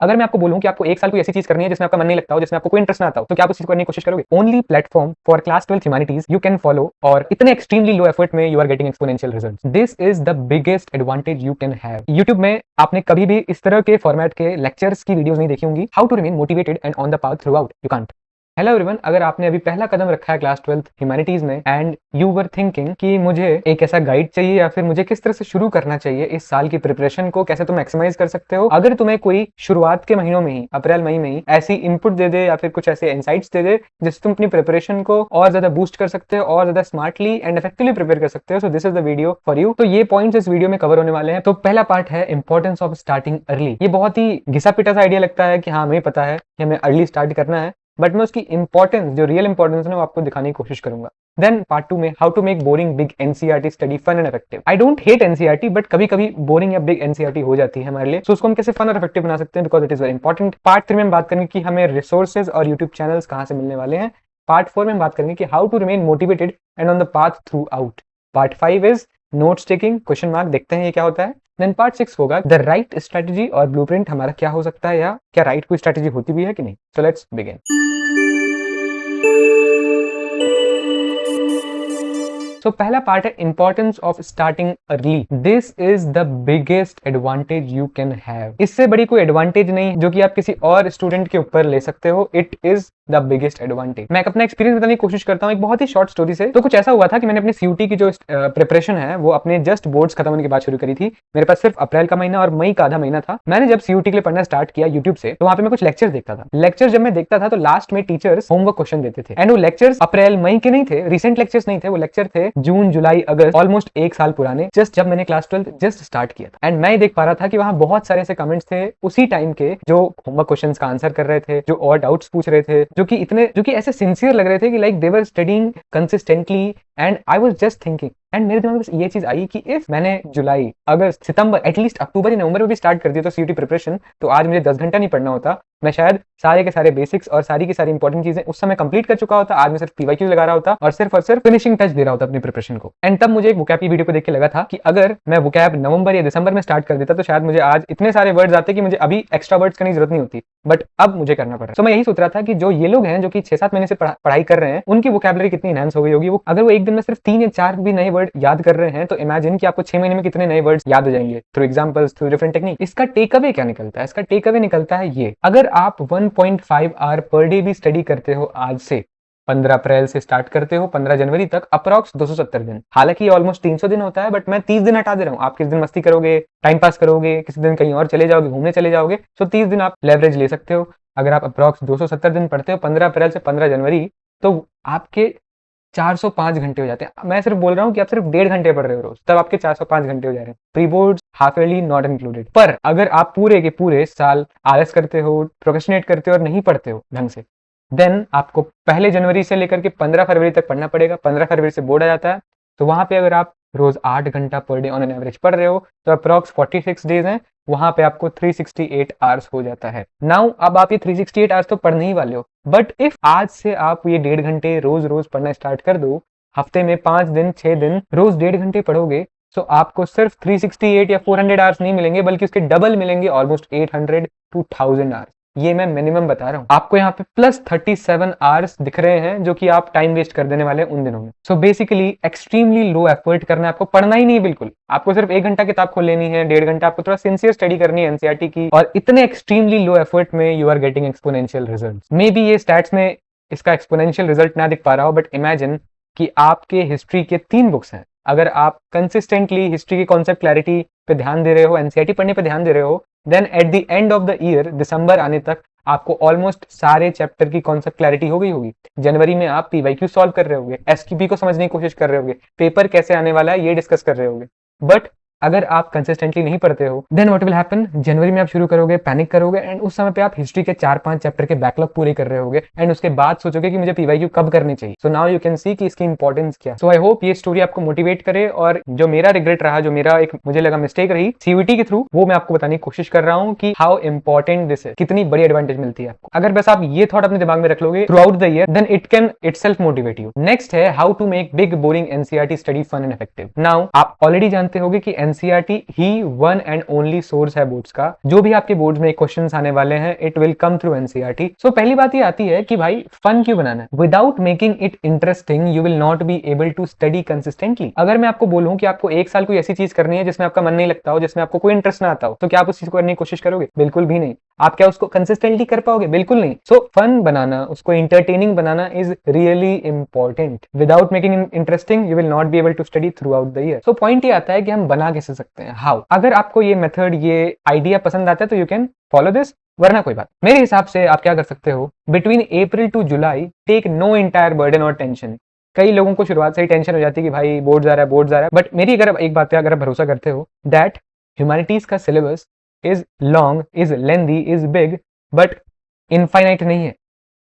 अगर मैं आपको बोलूं कि आपको एक साल कोई ऐसी चीज करनी है जिसमें आपका मन नहीं लगता हो, जिसमें आपको कोई इंटरेस्ट ना आता हो, तो क्या आप उस चीज को करने की कोशिश करोगे? Only platform for class 12 humanities you can follow, और इतने एक्सट्रीमली लो एफर्ट में you are getting exponential results. This is the biggest advantage you can have. YouTube में आपने कभी भी इस तरह के फॉर्मेट के लेक्चर्स की वीडियोस नहीं देखी होंगी। How to remain motivated and on the path throughout, you can't. Hello everyone, अगर आपने अभी पहला कदम रखा है क्लास 12 ह्यूमैनिटीज में एंड यू वर थिंकिंग कि मुझे एक ऐसा गाइड चाहिए या फिर मुझे किस तरह से शुरू करना चाहिए इस साल की प्रिपरेशन को, कैसे तुम मैक्सिमाइज कर सकते हो, अगर तुम्हें कोई शुरुआत के महीनों में ही, अप्रैल मई में ही ऐसी इनपुट दे दे या फिर कुछ ऐसे इनसाइट्स दे दे जिससे तुम अपनी प्रिपरेशन को और ज्यादा बूस्ट कर सकते हो और ज्यादा स्मार्टली एंड इफेक्टिवली प्रिपेयर कर सकते हो, सो this is the video for you. तो ये पॉइंट्स इस वीडियो में कवर होने वाले हैं। तो पहला पार्ट है इंपॉर्टेंस ऑफ स्टार्टिंग अर्ली। ये बहुत ही घिसा पिटा सा आइडिया लगता है कि हाँ हमें पता है कि हमें अर्ली स्टार्ट करना है, बट मैं उसकी इंपॉर्टेंस, जो रियल इंपॉर्टेंस है, वो आपको दिखाने की कोशिश करूंगा। देन पार्ट 2 में how to make boring big NCERT study fun and effective. I don't hate NCERT, but कभी कभी बोरिंग या बिग एनसीईआरटी हो जाती है हमारे लिए, तो उसको हम कैसे फन और इफेक्टिव बना सकते हैं, because it is very important. Part 3 में हम बात करेंगे कि हमें रिसोर्सेज और यूट्यूब चैनल्स कहां से मिलने वाले हैं। पार्ट 4 में हम बात करेंगे कि how to remain motivated and on the path throughout. Part 5 is notes taking, question mark, देखते हैं ये क्या होता है। देन पार्ट 6 होगा द राइट स्ट्रेटजी और ब्लूप्रिंट हमारा क्या हो सकता है, या क्या राइट कोई स्ट्रेटजी होती भी है कि नहीं। So let's begin. So, पहला पार्ट है importance of starting early. This is the biggest advantage you can have. इससे बड़ी कोई एडवांटेज नहीं जो कि आप किसी और स्टूडेंट के ऊपर ले सकते हो। It is the biggest advantage. मैं अपना एक्सपीरियंस बताने की कोशिश करता हूँ एक बहुत ही शॉर्ट स्टोरी से। तो कुछ ऐसा हुआ था कि मैंने अपनी सीयूटी की जो प्रिपरेशन है वो अपने जस्ट बोर्ड्स खत्म होने के बाद शुरू करी थी। मेरे पास सिर्फ अप्रैल का महीना और मई का आधा महीना था। मैंने जब सीयूटी के लिए पढ़ना स्टार्ट किया यूट्यूब से, तो वहां पे मैं कुछ लेक्चर्स देखता था। लेक्चर जब मैं देखता था तो लास्ट में टीचर्स होमवर्क क्वेश्चन देते थे, एंड वो लेक्चर्स अप्रैल मई के नहीं थे, रिसेंट लेक्चर्स नहीं थे, वो लेक्चर थे जून जुलाई अगस्त, ऑलमोस्ट एक साल पुराने, जस्ट जब मैंने क्लास 12 जस्ट स्टार्ट किया था। एंड मैं देख पा रहा था कि वहां बहुत सारे ऐसे कमेंट्स थे उसी टाइम के जो होमवर्क क्वेश्चंस का आंसर कर रहे थे, जो और डाउट्स पूछ रहे थे, जो कि ऐसे सिंसियर लग रहे थे कि like they were studying consistently, and I was just thinking, and मेरे दिमाग में बस ये चीज आई कि इफ मैंने जुलाई अगस्त सितंबर एटलीस्ट अक्टूबर या नवंबर में भी स्टार्ट कर दिया तो सीयूटी प्रिपरेशन, तो आज मुझे 10 घंटा नहीं पढ़ना होता, मैं शायद सारे के सारे बेसिक्स और सारी की सारी इंपॉर्टेंट चीजें उस समय कंप्लीट कर चुका होता। आज मैं सिर्फ पीवाईक्यू लगा रहा होता और सिर्फ फिनिशिंग टच दे रहा होता अपनी प्रिपरेशन को। एंड तब मुझे एक वोकैब की वीडियो को देख के लगा था कि अगर मैं वोकैब नवंबर या दिसंबर में स्टार्ट कर देता तो शायद मुझे आज इतने सारे वर्ड्स आते कि मुझे अभी एक्स्ट्रा वर्ड्स करने की जरूरत नहीं होती, बट अब मुझे करना पड़ रहा है। तो मैं यही सोच रहा था कि जो ये लोग हैं जो कि 6-7 महीने से पढ़ाई कर रहे हैं, उनकी वोकैबुलरी कितनी एनहांस हो गई होगी। वो अगर वो एक दिन में सिर्फ 3 या 4 भी नए वर्ड याद कर रहे हैं, तो इमेजिन कि आपको 6 महीने में कितने नए वर्ड्स याद हो जाएंगे through examples, through different technique. इसका टेक अवे क्या निकलता है? इसका टेक अवे निकलता है ये, अगर आप 1.5 आवर पर डे भी स्टडी करते हो आज से, 15 अप्रैल से स्टार्ट करते हो 15 जनवरी तक, अप्रॉक्स 270 दिन, हालांकि ऑलमोस्ट 300 दिन होता है, बट मैं 30 दिन हटा दे रहा हूँ। आप किस दिन मस्ती करोगे, टाइम पास करोगे, किसी दिन कहीं और चले जाओगे, घूमने चले जाओगे, तो 30 दिन आप लेवरेज ले सकते हो। अगर आप अप्रॉक्स 270 दिन पढ़ते हो 15 अप्रैल से 15 जनवरी, तो आपके 405 घंटे हो जाते हैं। मैं सिर्फ बोल रहा हूँ कि आप सिर्फ 1.5 घंटे पढ़ रहे हो रोज, तब आपके 405 घंटे हो जा रहे हैं, pre boards, half yearly not included. पर अगर आप पूरे के पूरे साल आलस करते हो, प्रोक्रेस्टिनेट करते हो और नहीं पढ़ते हो ढंग से, देन आपको पहले जनवरी से लेकर के 15 फरवरी तक पढ़ना पड़ेगा। 15 फरवरी से बोर्ड आ जाता है, तो वहां पे अगर आप रोज 8 घंटा per day on an average पढ़ रहे हो, तो अप्रॉक्स 46 डेज हैं, वहां पे आपको 368 आवर्स हो जाता है। नाउ अब आप ये 368 आवर्स तो पढ़ने ही वाले हो, बट इफ आज से आप ये 1.5 घंटे रोज रोज पढ़ना स्टार्ट कर दो, हफ्ते में 5 दिन 6 दिन रोज 1.5 घंटे पढ़ोगे, तो आपको सिर्फ 368 या 400 आवर्स नहीं मिलेंगे, बल्कि उसके डबल मिलेंगे, ऑलमोस्ट 800 to 1000 आवर्स। ये मैं मिनिमम बता रहा हूँ आपको। यहाँ पे प्लस 37 आवर्स दिख रहे हैं जो कि आप टाइम वेस्ट कर देने वाले हैं उन दिनों में। So basically extremely low effort करना है, आपको पढ़ना ही नहीं है बिल्कुल, आपको सिर्फ 1 घंटा किताब खोल लेनी है, 1.5 घंटा आपको थोड़ा सिंसियर स्टडी करनी है एनसीईआरटी की, और इतने एक्सट्रीमली लो एफर्ट में you are getting exponential results. Maybe ये स्टैट्स में इसका एक्सपोनेंशियल रिजल्ट ना दिख पा रहा हो, बट इमेजिन कि आपके हिस्ट्री के 3 बुक्स हैं, अगर आप कंसिस्टेंटली हिस्ट्री की कॉन्सेप्ट क्लैरिटी पे ध्यान दे रहे हो, एनसीईआरटी पढ़ने पे ध्यान दे रहे हो, then at the end of the year दिसंबर आने तक आपको ऑलमोस्ट सारे चैप्टर की कॉन्सेप्ट क्लैरिटी हो गई होगी। जनवरी में आप पीवाईक्यू सॉल्व कर रहे होगे, एसक्यूपी को समझने की कोशिश कर रहे होगे, पेपर कैसे आने वाला है ये डिस्कस कर रहे होगे। बट अगर आप कंसिस्टेंटली नहीं पढ़ते हो, देन व्हाट विल हैपन, जनवरी में आप शुरू करोगे, पैनिक करोगे, एंड उस समय पे आप हिस्ट्री के 4-5 चैप्टर के बैकलॉग पूरे कर रहे होगे, एंड उसके बाद सोचोगे कि मुझे पीवाईक्यू कब करनी चाहिए। So now you can see कि इसकी इंपॉर्टेंस क्या। सो आई होप ये स्टोरी आपको मोटिवेट करे, और जो मेरा रिग्रेट रहा, जो मेरा एक मुझे लगा मिस्टेक रही सीयूटी के थ्रू, वो मैं आपको बताने की कोशिश कर रहा हूँ कि हाउ इंपॉर्टेंट दिस है, कितनी बड़ी एडवांटेज मिलती है आपको। अगर बस आप ये थॉट अपने दिमाग में रख लोगे throughout the year, then it can itself motivate you. Next है how to make big boring NCERT study fun and effective. Now आप ऑलरेडी जानते होगे कि एनसीईआरटी ही वन एंड ओनली सोर्स है बोर्ड्स का। जो भी आपके बोर्ड्स में क्वेश्चंस आने वाले हैं it will come through NCERT. So पहली बात ये आती है कि भाई फन क्यों बनाना है। Without making it interesting you will not be able to study consistently. अगर मैं आपको बोलूं कि आपको एक साल कोई ऐसी चीज करनी है जिसमें आपका मन नहीं लगता हो, जिसमें आपको कोई इंटरेस्ट ना आता हो, तो क्या आप उस चीज को करने की कोशिश करोगे? बिल्कुल भी नहीं। आप क्या उसको कंसिस्टेंटली कर पाओगे? बिल्कुल नहीं। सो फन बनाना, उसको इंटरटेनिंग बनाना is really important. Without making interesting you will not be able to study throughout the year. So point ये आता है कि हम बना कैसे सकते हैं, हाउ। अगर आपको ये मेथड, ये आइडिया पसंद आता है तो यू कैन फॉलो दिस, वरना कोई बात। मेरे हिसाब से आप क्या कर सकते हो, between April to July take no entire burden और टेंशन। कई लोगों को शुरुआत से ही टेंशन हो जाती है कि भाई बोर्ड जा रहा है, बोर्ड जा रहा है, बट मेरी अगर एक बात पे अगर आप भरोसा करते हो दैट ह्यूमैनिटीज का syllabus is long, is lengthy, is big, but infinite नहीं है।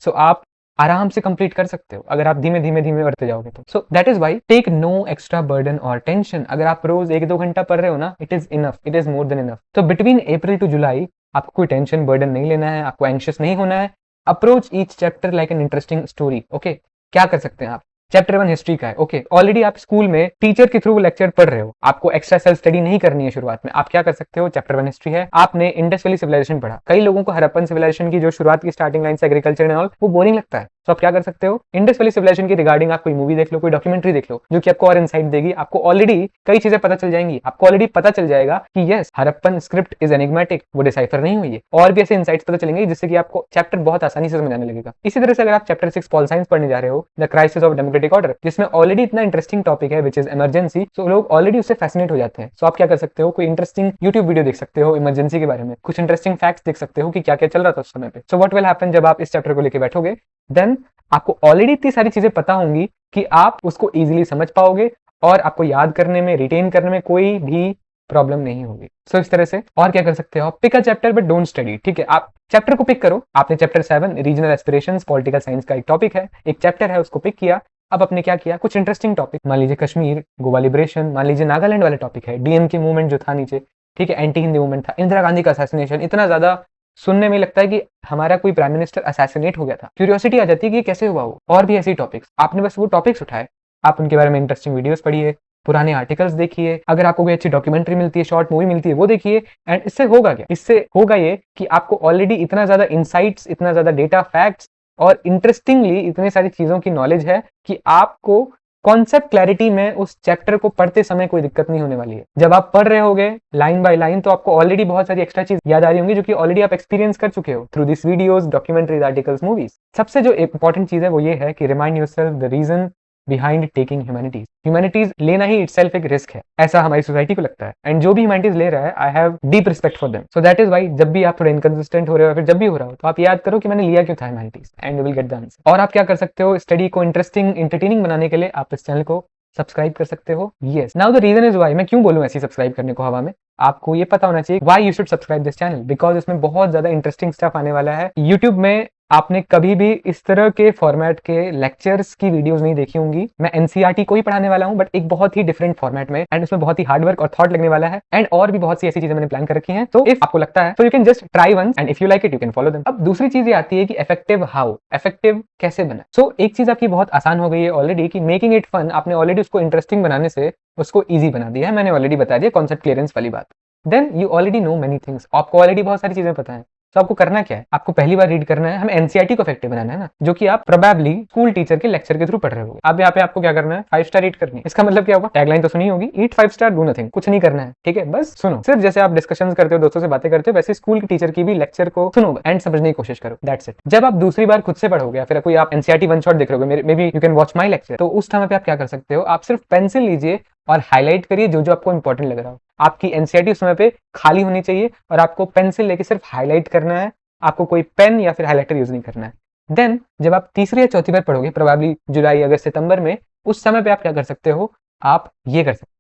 सो आप आराम से कंप्लीट कर सकते हो अगर आप धीमे धीमे धीमे बढ़ते जाओगे तो। So that is why take no extra burden और टेंशन। अगर आप रोज 1-2 घंटा पढ़ रहे हो ना, it is enough, it is more than enough. तो बिटवीन अप्रैल टू जुलाई आपको कोई टेंशन बर्डन नहीं लेना है, आपको एंशियस नहीं होना है। Approach each chapter like an interesting story. Okay, क्या कर सकते हैं आप? चैप्टर 1 हिस्ट्री का है, ओके, ऑलरेडी आप स्कूल में टीचर के थ्रू लेक्चर पढ़ रहे हो, आपको एक्स्ट्रा सेल्फ स्टडी नहीं करनी है शुरुआत में। आप क्या कर सकते हो, चैप्टर 1 हिस्ट्री है, आपने इंडस वैली सिविलाइजेशन पढ़ा। कई लोगों को हड़प्पन सिविलाइजेशन की जो शुरुआत की स्टार्टिंग लाइन से एग्रीकल्चर एंड ऑल वो बोरिंग लगता है। तो आप क्या कर सकते हो, इंडस वैली सिविलाइजेशन की रिगार्डिंग आप कोई मूवी देख लो, कोई डॉक्यूमेंट्री देख लो, जो कि आपको और इनसाइट देगी। आपको ऑलरेडी कई चीजें पता चल जाएंगी। आपको ऑलरेडी पता चल जाएगा कि yes, Harappan script is enigmatic, वो डिसाइफर नहीं हुई है। और भी ऐसे इनसाइट्स पता चलेंगे जिससे कि आपको चैप्टर बहुत आसानी से समझ आने लगेगा। इसी तरह से अगर आप चैप्टर 6 पॉल साइंस पढ़ने जा रहे हो, the crisis of democratic order, जिसमें ऑलरेडी इतना इंटरेस्टिंग टॉपिक है विच इज इमरजेंसी, सो लोग ऑलरेडी उससे फैसिनेट हो जाते हैं। सो आप क्या कर सकते हो, कोई इंटरेस्टिंग यूट्यूब वीडियो देख सकते हो इमरजेंसी के बारे में, कुछ इंटरेस्टिंग फैक्ट्स देख सकते हो कि क्या क्या चल रहा था उस समय पे। सो व्हाट विल हैपन, जब आप इस चैप्टर को लेकर बैठोगे देन आपको ऑलरेडी इतनी सारी चीजें पता होंगी कि आप उसको इजीली समझ पाओगे और आपको याद करने में, रिटेन करने में कोई भी प्रॉब्लम नहीं होगी। सो इस तरह से और क्या कर सकते हो, pick a chapter but don't study. ठीक है, आप चैप्टर को पिक करो। आपने chapter 7 regional aspirations political science का एक टॉपिक है, एक चैप्टर है, उसको पिक किया। अब आपने क्या किया, कुछ इंटरेस्टिंग टॉपिक, मान लीजिए कश्मीर, गोवा लिबरेशन, मान लीजिए नागालैंड वाला टॉपिक है, डीएमके मूवमेंट जो था नीचे, ठीक है, एंटी हिंदी मूवमेंट था, इंदिरा गांधी का असैसिनेशन, इतना ज्यादा सुनने में लगता है कि हमारा कोई प्राइम मिनिस्टर असैसिनेट हो गया था। क्यूरियोसिटी आ जाती है कि कैसे हुआ वो। और भी ऐसे टॉपिक्स, आपने बस वो टॉपिक्स उठाए, आप उनके बारे में इंटरेस्टिंग वीडियोस पढ़िए, पुराने आर्टिकल्स देखिए, अगर आपको कोई अच्छी डॉक्यूमेंट्री मिलती है, शॉर्ट मूवी मिलती है, वो देखिए। एंड इससे होगा क्या, इससे होगा ये कि आपको ऑलरेडी इतना ज्यादा इनसाइट्स, इतना ज्यादा डेटा, फैक्ट्स और इंटरेस्टिंगली इतनी सारी चीजों की नॉलेज है कि आपको कॉन्सेप्ट क्लैरिटी में उस चैप्टर को पढ़ते समय कोई दिक्कत नहीं होने वाली है। जब आप पढ़ रहे होगे लाइन बाय लाइन तो आपको ऑलरेडी बहुत सारी एक्स्ट्रा चीज याद आ रही होंगी जो कि ऑलरेडी आप एक्सपीरियंस कर चुके हो through this videos, documentaries, articles, movies. सबसे जो इंपॉर्टेंट चीज है वो ये है कि remind yourself the reason behind taking humanities. Humanities लेना ही इटसेल्फ एक रिस्क है, ऐसा हमारी सोसाइटी को लगता है। एंड जो भी ह्यूमैनिटीज ले रहा है, I have deep respect for them. So that is why जब भी आप थोड़ा इनकंसिस्टेंट हो रहे हो, फिर जब भी हो रहा हो, तो आप याद करो कि मैंने लिया क्यों था humanities, and you will get the answer. और आप क्या कर सकते हो, स्टडी को इंटरेस्टिंग, एंटरटेनिंग बनाने के लिए आप इस चैनल को सब्सक्राइब कर सकते हो। Yes, now the reason is why, मैं क्यों बोलूं ऐसी सब्सक्राइब करने को हवा में, आपको ये पता होना चाहिए why you should subscribe this channel, because इसमें बहुत ज्यादा इंटरेस्टिंग स्टफ आने वाला है। यूट्यूब में आपने कभी भी इस तरह के फॉर्मेट के लेक्चर्स की वीडियोस नहीं देखी होंगी। मैं एनसीईआरटी को ही पढ़ाने वाला हूं, बट एक बहुत ही डिफरेंट फॉर्मेट में, एंड उसमें बहुत ही हार्डवर्क और थॉट लगने वाला है। एंड और भी बहुत सी ऐसी चीजें मैंने प्लान कर रखी हैं। तो इफ आपको लगता है तो you can just try once, and if you like it you can follow them. अब दूसरी चीज ये आती है कि इफेक्टिव हाउ, इफेक्टिव कैसे बना। सो एक चीज आपकी बहुत आसान हो गई है ऑलरेडी कि मेकिंग इट फन, आपने ऑलरेडी उसको इंटरेस्टिंग बनाने से उसको ईजी बना दिया है। मैंने ऑलरेडी बता दिया कॉन्सेप्ट क्लियरेंस वाली बात। Then you already know many things, आपको ऑलरेडी बहुत सारी चीजें पता है। तो आपको करना क्या है, आपको पहली बार रीड करना है, हमें एनसीईआरटी को इफेक्टिव बनाना है ना, जो कि आप प्रोबेबली स्कूल टीचर के लेक्चर के थ्रू पढ़ रहे हो। अब यहाँ पे आपको क्या करना है, 5 स्टार रीड करनी है। इसका मतलब क्या होगा, टैगलाइन तो सुनी होगी, ईट 5 स्टार डू नथिंग, कुछ नहीं करना है, ठीक है, बस सुनो। सिर्फ जैसे आप डिस्कशन करते हो, दोस्तों से बातें करते हो, वैसे स्कूल की टीचर की भी लेक्चर को सुनो एंड समझने की कोशिश करो, दैट्स इट। जब आप दूसरी बार खुद से पढ़ोगे या फिर कोई आप एनसीईआरटी वन शॉट देख रहे हो, may be you can watch my lecture, तो उस टाइम पे आप क्या कर सकते हो, आप सिर्फ पेंसिल लीजिए और हाईलाइट करिए जो जो आपको इंपॉर्टेंट लग रहा हो। आपकी एनसीईआरटी उस समय पे खाली होनी चाहिए और आपको पेंसिल लेके सिर्फ हाईलाइट करना है, आपको कोई पेन या फिर हाईलाइटर यूज नहीं करना है। देन जब आप तीसरी या चौथी बार पढ़ोगे, प्रोबेबली जुलाई, अगस्त, सितंबर में, उस समय पे आप क्या कर सकते हो, आप ये कर सकते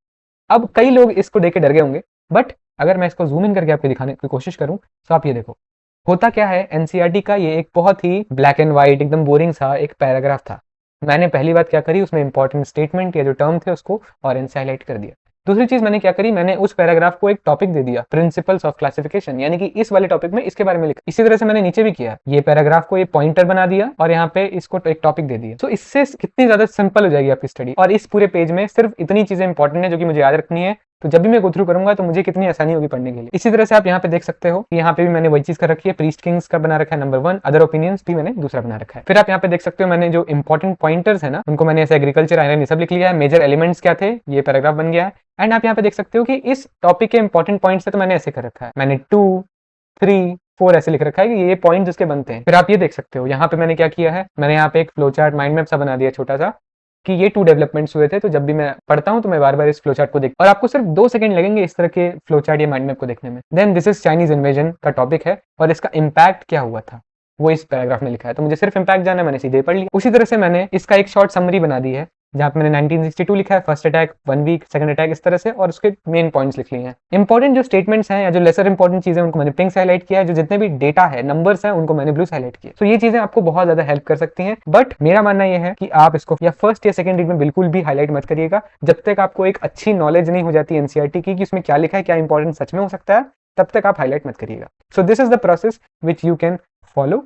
हो। अब कई लोग इसको देख के डर गए होंगे, बट अगर मैं इसको जूम इन करके आपको दिखाने की कोशिश करूं तो आप ये देखो, होता क्या है, एनसीईआरटी का ये एक बहुत ही ब्लैक एंड व्हाइट एकदम बोरिंग सा एक पैराग्राफ था। मैंने पहली बात क्या करी, उसमें इंपॉर्टेंट स्टेटमेंट या जो टर्म थे उसको ऑरेंज से हाईलाइट कर दिया। दूसरी चीज मैंने क्या करी, मैंने उस पैराग्राफ को एक टॉपिक दे दिया, प्रिंसिपल्स ऑफ क्लासिफिकेशन, यानी कि इस वाले टॉपिक में इसके बारे में लिखा। इसी तरह से मैंने नीचे भी किया, ये पैराग्राफ को ये पॉइंटर बना दिया और यहाँ पे इसको एक टॉपिक दे दिया। तो इससे कितनी ज्यादा सिंपल हो जाएगी आपकी स्टडी। और इस पूरे पेज में सिर्फ इतनी चीजें इंपॉर्टेंट है जो कि मुझे याद रखनी है, तो जब भी मैं गो थ्रू करूंगा तो मुझे कितनी आसानी होगी पढ़ने के लिए। इसी तरह से आप यहाँ पे देख सकते हो कि यहाँ पे भी मैंने वही चीज कर रखी है, प्रीस्ट किंग्स का बना रखा है नंबर 1, अदर ओपिनियंस भी मैंने दूसरा बना रखा है। फिर आप यहाँ पे देख सकते हो मैंने जो इंपॉर्टेंट पॉइंटर्स है ना उनको मैंने ऐसे एग्रीकल्चर, आयरन ये सब लिख लिया है। मेजर एलिमेंट्स क्या थे ये पैराग्राफ बन गया है। एंड आप यहाँ पे देख सकते हो कि इस टॉपिक के इंपॉर्टेंट पॉइंट्स है तो मैंने ऐसे कर रखा है, मैंने 2, 3, 4 ऐसे लिख रखा है कि ये पॉइंट्स इसके बनते हैं। फिर आप ये देख सकते हो यहाँ पे मैंने क्या किया है, मैंने यहाँ पे एक फ्लो चार्ट माइंड मैप सा बना दिया छोटा सा कि ये 2 डेवलपमेंट्स हुए थे। तो जब भी मैं पढ़ता हूँ तो मैं बार बार इस फ्लो चार्ट को देख, और आपको सिर्फ 2 सेकंड लगेंगे इस तरह के फ्लो चार्ट या माइंड मैप को देखने में। Then this is Chinese invasion का टॉपिक है और इसका इम्पैक्ट क्या हुआ था वो इस पैराग्राफ में लिखा है, तो मुझे सिर्फ इम्पैक्ट जाना है, मैंने सीधे पढ़ लिया। उसी तरह से मैंने इसका एक शॉर्ट समरी बना दी है जहाँ पे मैंने 1962 लिखा है, first attack, 1 week, second attack, इस तरह से, और उसके मेन पॉइंट्स लिख लिए हैं। इंपॉर्टेंट जो स्टेटमेंट्स हैं या जो लेसर इंपॉर्टेंट चीजें उनको मैंने पिंक से हाईलाइट किया है, जो जितने भी डेटा है, नंबर्स हैं, उनको मैंने ब्लू से हाईलाइट किया। तो ये चीजें आपको बहुत ज्यादा हेल्प कर सकती हैं। बट मेरा मानना यह है कि आप इसको या फर्स्ट या सेकंड रीड में बिल्कुल भी हाईलाइट मत करिएगा जब तक आपको एक अच्छी नॉलेज नहीं हो जाती एनसीईआरटी की कि उसमें क्या लिखा है, क्या इंपॉर्टेंट सच में हो सकता है, तब तक आप हाईलाइट मत करिएगा। So this is the process which you can follow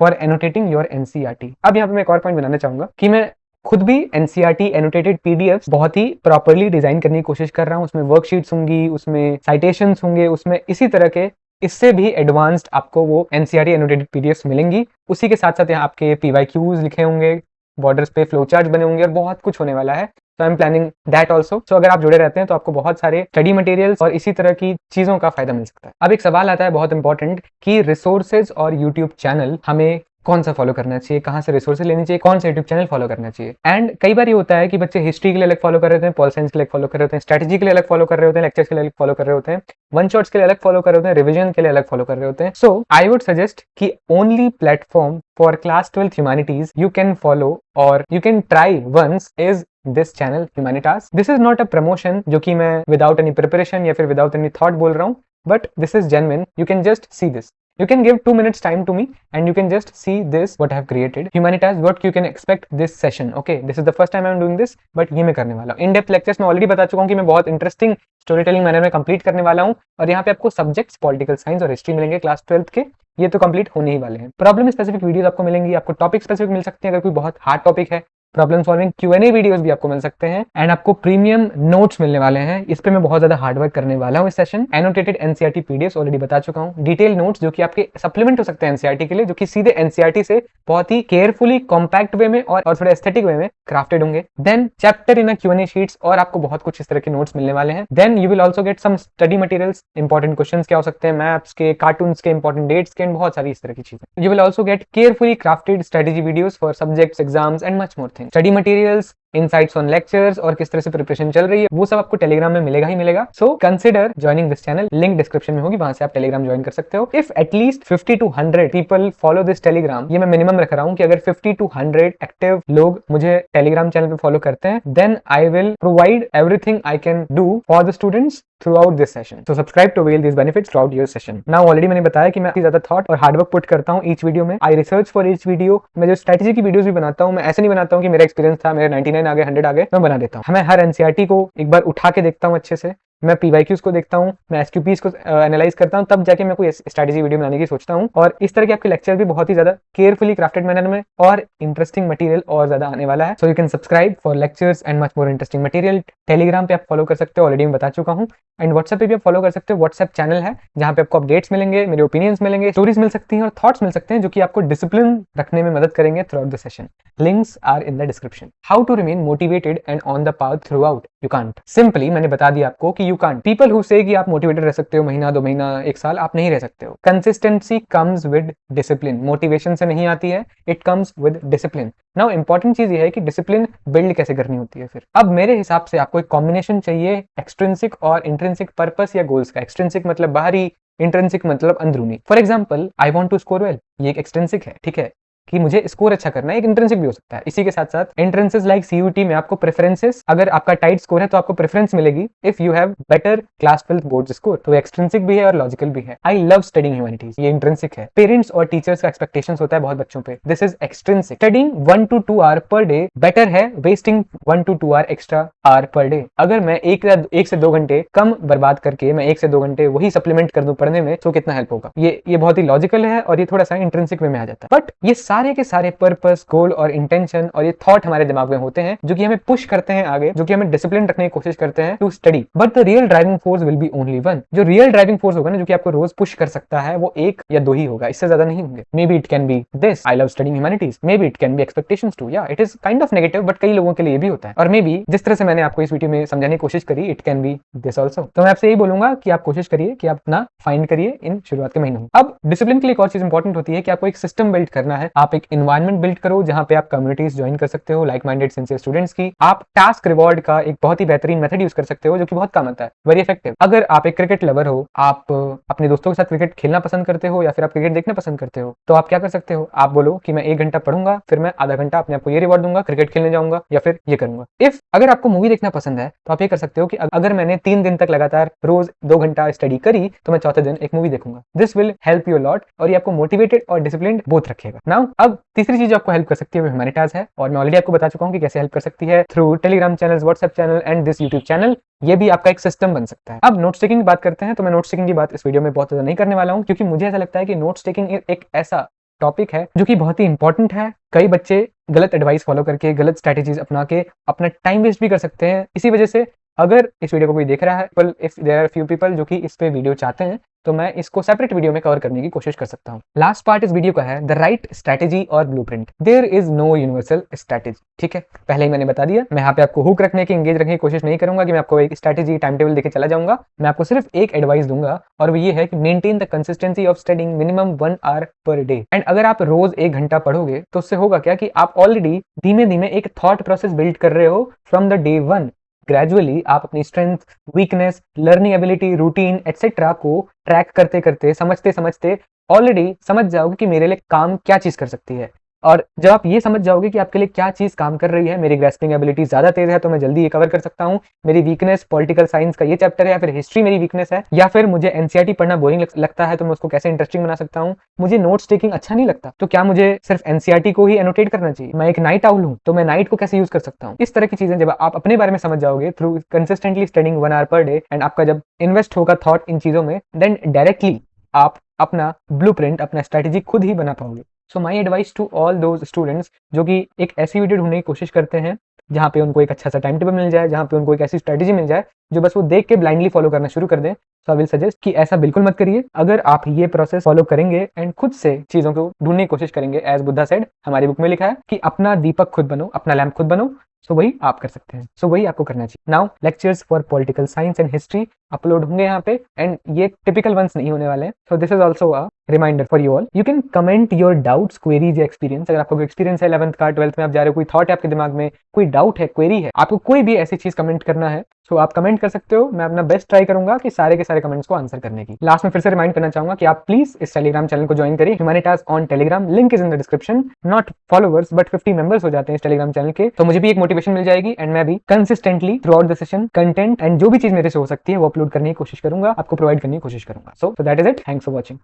for annotating your NCERT. अब यहाँ पे मैं एक और पॉइंट बनाना चाहूंगा कि मैं खुद भी एनसीईआरटी एनोटेटेड पीडीएफ बहुत ही प्रॉपर्ली डिजाइन करने की कोशिश कर रहा हूँ। उसमें वर्कशीट्स होंगी, उसमें साइटेशंस होंगे, उसमें इसी तरह के इससे भी एडवांस्ड आपको वो एनसीईआरटी एनोटेटेड पीडीएफ मिलेंगी। उसी के साथ साथ यहाँ आपके पीवाईक्यूज लिखे होंगे, बॉर्डर्स पे फ्लो चार्ट्स बने होंगे और बहुत कुछ होने वाला है। तो I am planning that also. So अगर आप जुड़े रहते हैं तो आपको बहुत सारे स्टडी मटेरियल्स और इसी तरह की चीजों का फायदा मिल सकता है। अब एक सवाल आता है बहुत इंपॉर्टेंट कि रिसोर्सेज और यूट्यूब चैनल हमें कौन सा फॉलो करना चाहिए, कहाँ से रिसोर्सेज लेनी चाहिए, कौन सा यूट्यूब चैनल फॉलो करना चाहिए। एंड कई बार ये होता है कि बच्चे हिस्ट्री के लिए अलग फॉलो कर रहे होते हैं, पॉल साइंस के लिए फॉलो कर रहे होते हैं, स्ट्रेटजी के लिए अलग फॉलो कर रहे होते हैं, लेक्चर्स के लिए अलग फॉलो कर रहे होते हैं, वन शॉट्स के लिए अलग फॉलो कर रहे होते हैं, रिविजन के लिए अलग फॉलो कर रहे होते हैं। सो आई वुड सजेस्ट कि only platform for class 12th humanities you can follow और you can try once is this channel Humanitas. This is not a promotion जो कि मैं विदाउट एनी प्रिपरेशन या फिर विदाउट एनी थॉट बोल रहा हूँ, but this is genuine. You can just see this. You can give 2 minutes time to me and you can just see this what I have created. Humanitas, what you can expect this session. Okay, this is the first time I am doing this, but ये मैं करने वाला हूँ. In-depth lectures मैं already बता चुका हूँ कि मैं बहुत interesting storytelling मैनर में कंप्लीट करने वाला हूँ और यहाँ पे आपको सब्जेक्ट्स पॉलिटिकल साइंस और हिस्ट्री मिलेंगे क्लास 12th के, ये तो कंप्लीट होने ही वाले हैं। प्रॉब्लम स्पेसिफिक वीडियोस आपको मिलेंगी, आपको टॉपिक स्पेसिफिक मिल सकते हैं अगर कोई बहुत हार्ड टॉपिक है। प्रॉब्लम सॉल्विंग Q&A वीडियोस भी आपको मिल सकते हैं एंड आपको प्रीमियम नोट्स मिलने वाले हैं। इस पे मैं बहुत ज्यादा हार्ड वर्क करने वाला हूँ इस session. Annotated NCERT PDF already बता चुका हूँ, डिटेल नोट्स जो कि आपके सप्लीमेंट हो सकते हैं एनसीईआरटी के लिए, जो कि सीधे एनसीईआरटी से बहुत ही केयरफुली कॉम्पैक्ट वे में और थोड़े एस्थेटिक वे में क्राफ्टेड होंगे। Then chapter in Q&A sheets और आपको बहुत कुछ इस तरह के नोट्स मिलने वाले हैं। Then you will also get some study materials, important questions क्या हो सकते हैं, मैप्स के, कार्टून्स के, इंपॉर्टेंट डेट्स के, बहुत सारी इस तरह की चीजें। You will also gate carefully crafted strategy videos for subjects, exams and much more things. Study materials, insights on lectures और किस तरह से प्रिपरेशन चल रही है वो सब आपको टेलीग्राम में मिलेगा ही मिलेगा। So consider joining this channel, link description में होगी, वहां से आप टेलीग्राम ज्वाइन कर सकते हो। If at least 50 to 100 people follow this Telegram, ये मैं मिनिमम रख रहा हूँ कि अगर 50 to 100 एक्टिव लोग मुझे टेलीग्राम चैनल पे फॉलो करते हैं, then I will provide everything I can do for the students throughout this session. So subscribe to avail these benefits throughout your session. Now already मैंने बताया कि मैं ज्यादा थॉट और हार्डवर्क पुट करता हूँ ईच वीडियो में। I research for each video. मैं जो स्ट्रेटेजी की वीडियोस भी बनाता हूँ, मैं ऐसे नहीं बनाता हूँ कि मेरा एक्सपीरियंस था, मेरे 99 आ गए, 100 आ गए, मैं बना देता हूँ। मैं हर एनसीईआरटी को एक बार उठा के देखता हूँ अच्छे से, मैं पीवाईक्यूज को देखता हूँ, मैं एसक्यूपीज को एनालाइज करता हूँ, तब जाके मैं कोई स्ट्रेटेजी वीडियो बनाने की सोचता हूँ। और इस तरह के आपके लेक्चर भी बहुत ही ज्यादा केयरफुली क्राफ्टेड मैनर में और इंटरेस्टिंग मटेरियल और ज्यादा आने वाला है। So you can subscribe for lectures and much more interesting material. Telegram पे आप फॉलो कर सकते हो, ऑलरेडी मैं बता चुका हूँ। एंड व्हाट्सएप पे भी आप फॉलो कर सकते हो, व्हाट्सएप चैनल है जहाँ पे आपको अपडेट्स मिलेंगे, मेरे ओपिनियंस मिलेंगे, स्टोरीज मिल सकती हैं और थॉट्स मिल सकते हैं जो कि आपको डिसिप्लिन रखने में मदद करेंगे throughout the session. Links are in the description. How to remain motivated and on the path throughout? You can't. Simply मैंने बता दिया आपको कि यू कांट। पीपल हु से कि आप मोटिवेटेड रह सकते हो महीना, 2 महीना, 1 साल, आप नहीं रह सकते हो। Consistency comes with discipline. Motivation से नहीं आती है, it comes with discipline. Now important चीज ये है कि डिसिप्लिन बिल्ड कैसे करनी होती है। फिर अब मेरे हिसाब से आपको एक कॉम्बिनेशन चाहिए एक्सट्रिंसिक और इंट्रिंसिक पर्पस या गोल्स का। एक्सट्रिंसिक मतलब बाहरी, इंट्रिंसिक मतलब अंदरूनी। For example, I want to score well, ये एक एक्सट्रिंसिक है, ठीक है, कि मुझे स्कोर अच्छा करना है, एक इंट्रिंसिक भी हो सकता है। इसी के साथ साथ एंट्रेंसेस लाइक सीयूटी में आपको प्रेफरेंसेस, अगर आपका टाइट स्कोर है तो आपको प्रेफरेंस मिलेगी if you have better class 12th board score. तो एक्सट्रिंसिक भी है और लॉजिकल भी है। आई लव स्टडिंग ह्यूमैनिटीज, ये इंट्रिंसिक है। पेरेंट्स और टीचर्स का एक्सपेक्टेशंस होता है बहुत बच्चों पे, this is extrinsic. Studying 1 to 2 hour per day better है wasting 1 to 2 hour extra hour per day. अगर मैं 1 से 2 घंटे कम बर्बाद करके मैं 1 से 2 घंटे वही सप्लीमेंट कर दूं पढ़ने में, तो कितना हेल्प होगा। ये बहुत ही लॉजिकल है और ये थोड़ा सा इंट्रिंसिक वे में आ जाता है। बट ये सारे सारे के सारे पर्पस, गोल और इंटेंशन और ये थॉट हमारे दिमाग में होते हैं जो कि हमें पुश करते हैं आगे, जो कि हमें डिसिप्लिन रखने की कोशिश करते हैं to study. But the real driving force will be only one. जो रियल ड्राइविंग फोर्स होगा ना, जो कि आपको रोज पुश कर सकता है, वो एक या दो ही होगा, इससे ज्यादा नहीं होंगे। Maybe it can be this, I love studying humanities. Maybe it can be expectations too, या it is kind of negative, but कई लोगों के लिए भी होता है। और मे बी जिस तरह से मैंने आपको इस वीडियो में समझाने की कोशिश करी, it can be this also. तो मैं आपसे यही बोलूंगा कि आप कोशिश करिए कि आप अपना फाइंड करिए इन शुरुआत के महीनों में। अब डिसिप्लिन के लिए एक और चीज इंपॉर्टेंट होती है कि आपको एक सिस्टम बिल्ड करना है। आप एक एनवायरनमेंट बिल्ड करो जहां पे आप कम्युनिटीज ज्वाइन कर सकते हो, लाइक माइंडेड सिंसियर स्टूडेंट्स की। आप टास्क रिवॉर्ड का एक बहुत ही बेहतरीन मेथड यूज कर सकते हो जो कि बहुत काम आता है, वेरी इफेक्टिव। अगर आप एक क्रिकेट लवर हो, आप अपने दोस्तों के साथ क्रिकेट खेलना पसंद करते हो या फिर आप क्रिकेट देखना पसंद करते हो, तो आप क्या कर सकते हो, आप बोलो कि मैं 1 घंटा पढ़ूंगा, फिर मैं आधा घंटा अपने आपको ये रिवॉर्ड दूंगा, क्रिकेट खेलने जाऊंगा या फिर ये करूंगा। इफ अगर आपको मूवी देखना पसंद है तो आप ये कर सकते हो कि अगर मैंने 3 दिन तक लगातार रोज 2 घंटा स्टडी करी तो मैं चौथे दिन एक मूवी देखूंगा। This will help you lot और ये आपको मोटिवेटेड और डिसिप्लिन्ड बोथ रखेगा। नाउ अब तीसरी चीज आपको हेल्प कर सकती है वो ह्यूमैनिटाज है, और मैं ऑलरेडी आपको बता चुका हूं कि कैसे हेल्प कर सकती है, through Telegram channel, WhatsApp channel and this YouTube channel. ये भी आपका एक सिस्टम बन सकता है। अब नोट्स टेकिंग की बात करते हैं, तो मैं नोट्स टेकिंग की बात इस वीडियो में बहुत ज्यादा नहीं करने वाला हूं, क्योंकि मुझे ऐसा लगता है कि नोट्स टेकिंग एक ऐसा टॉपिक है जो कि बहुत ही इंपॉर्टेंट है। कई बच्चे गलत एडवाइस फॉलो करके, गलत स्ट्रैटेजीज अपना के अपना टाइम वेस्ट भी कर सकते हैं। इसी वजह से अगर इस वीडियो को कोई देख रहा है, if there are few people जो कि इस पे वीडियो चाहते हैं, तो मैं इसको सेपरेट वीडियो में कवर करने की कोशिश कर सकता हूँ। लास्ट पार्ट इस वीडियो का है द राइट स्ट्रैटेजी और blueprint. There is no universal strategy, ठीक है, पहले ही मैंने बता दिया। मैं यहाँ पे आपको हुक रखने की, एंगेज रखने की कोशिश नहीं करूंगा कि मैं आपको एक स्ट्रैटेजी टाइम टेबल देके चला जाऊंगा। मैं आपको सिर्फ एक एडवाइस दूंगा और वो ये है कि maintain the consistency of studying minimum 1 hour per day. And अगर आप रोज 1 घंटा पढ़ोगे तो उससे होगा क्या कि आप ऑलरेडी धीमे धीमे एक थॉट प्रोसेस बिल्ड कर रहे हो फ्रॉम द डे 1। ग्रेजुअली आप अपनी strength, weakness, learning ability, routine etcetera को ट्रैक करते करते, समझते समझते ऑलरेडी समझ जाओगे कि मेरे लिए काम क्या चीज कर सकती है। और जब आप ये समझ जाओगे कि आपके लिए क्या चीज काम कर रही है, मेरी ग्रेस्पिंग एबिलिटी ज्यादा तेज है तो मैं जल्दी ये कवर कर सकता हूँ, मेरी वीकनेस पॉलिटिकल साइंस का ये चैप्टर है या फिर हिस्ट्री मेरी वीकनेस है, या फिर मुझे एनसीईआरटी पढ़ना बोरिंग लगता है तो मैं उसको कैसे इंटरेस्टिंग बना सकता हूँ, मुझे नोट्स टेकिंग अच्छा नहीं लगता तो क्या मुझे सिर्फ एनसीईआरटी को ही एनोटेट करना चाहिए, मैं एक नाइट आउल हूँ तो मैं नाइट को कैसे यूज कर सकता हूँ। इस तरह की चीजें जब आप अपने बारे में समझ जाओगे through consistently studying 1 hour per day, and आपका जब इन्वेस्ट होगा थॉट इन चीजों में, देन डायरेक्टली आप अपना ब्लूप्रिंट, अपना स्ट्रैटेजी खुद ही बना पाओगे। So my advice to all those students जो कि एक ऐसी वीडियो ढूंढने की कोशिश करते हैं जहाँ पे उनको एक अच्छा सा टाइम टेबल मिल जाए, जहाँ पे उनको एक ऐसी स्ट्रैटेजी मिल जाए जो बस वो देख के ब्लाइंडली फॉलो करना शुरू कर दें, सो आई विल सजेस्ट कि ऐसा बिल्कुल मत करिए। अगर आप ये प्रोसेस फॉलो करेंगे एंड खुद से चीजों को ढूंढने की कोशिश करेंगे, एज बुद्धा सेड, हमारी बुक में लिखा है कि अपना दीपक खुद बनो, अपना लैम्प खुद बनो, सो वही आप कर सकते हैं, सो वही आपको करना चाहिए। Now lectures for political science and history upload होंगे यहाँ पे, एंड ये टिपिकल वंस नहीं होने वाले हैं। So this is also a reminder for you all. You can comment your doubts, queries या एक्सपीरियंस। अगर आपको कोई एक्सपीरियंस है 11th का, 12th में आप जा रहे हो, कोई थॉट है आपके दिमाग में, कोई डाउट है, क्वेरी है, आपको कोई भी ऐसी चीज कमेंट करना है, सो आप कमेंट कर सकते हो। मैं अपना बेस्ट ट्राई करूंगा कि सारे के सारे कमेंट्स को आंसर करने की। लास्ट में फिर से रिमाइंड करना चाहूंगा कि आप प्लीज इस टेलीग्राम चैनल को ज्वाइन करिए, Humanitas on Telegram, link is in the description. Not followers but 50 members हो जाते हैं इस टेलीग्राम चैनल के, तो मुझे भी एक मोटिवेशन मिल जाएगी एंड मैं भी consistently through out the session content and जो भी चीज मेरे से हो सकती है वो अपलोड करने की कोशिश करूंगा, आपको प्रोवाइड करने की कोशिश करूंगा। सो that is it, thanks for watching.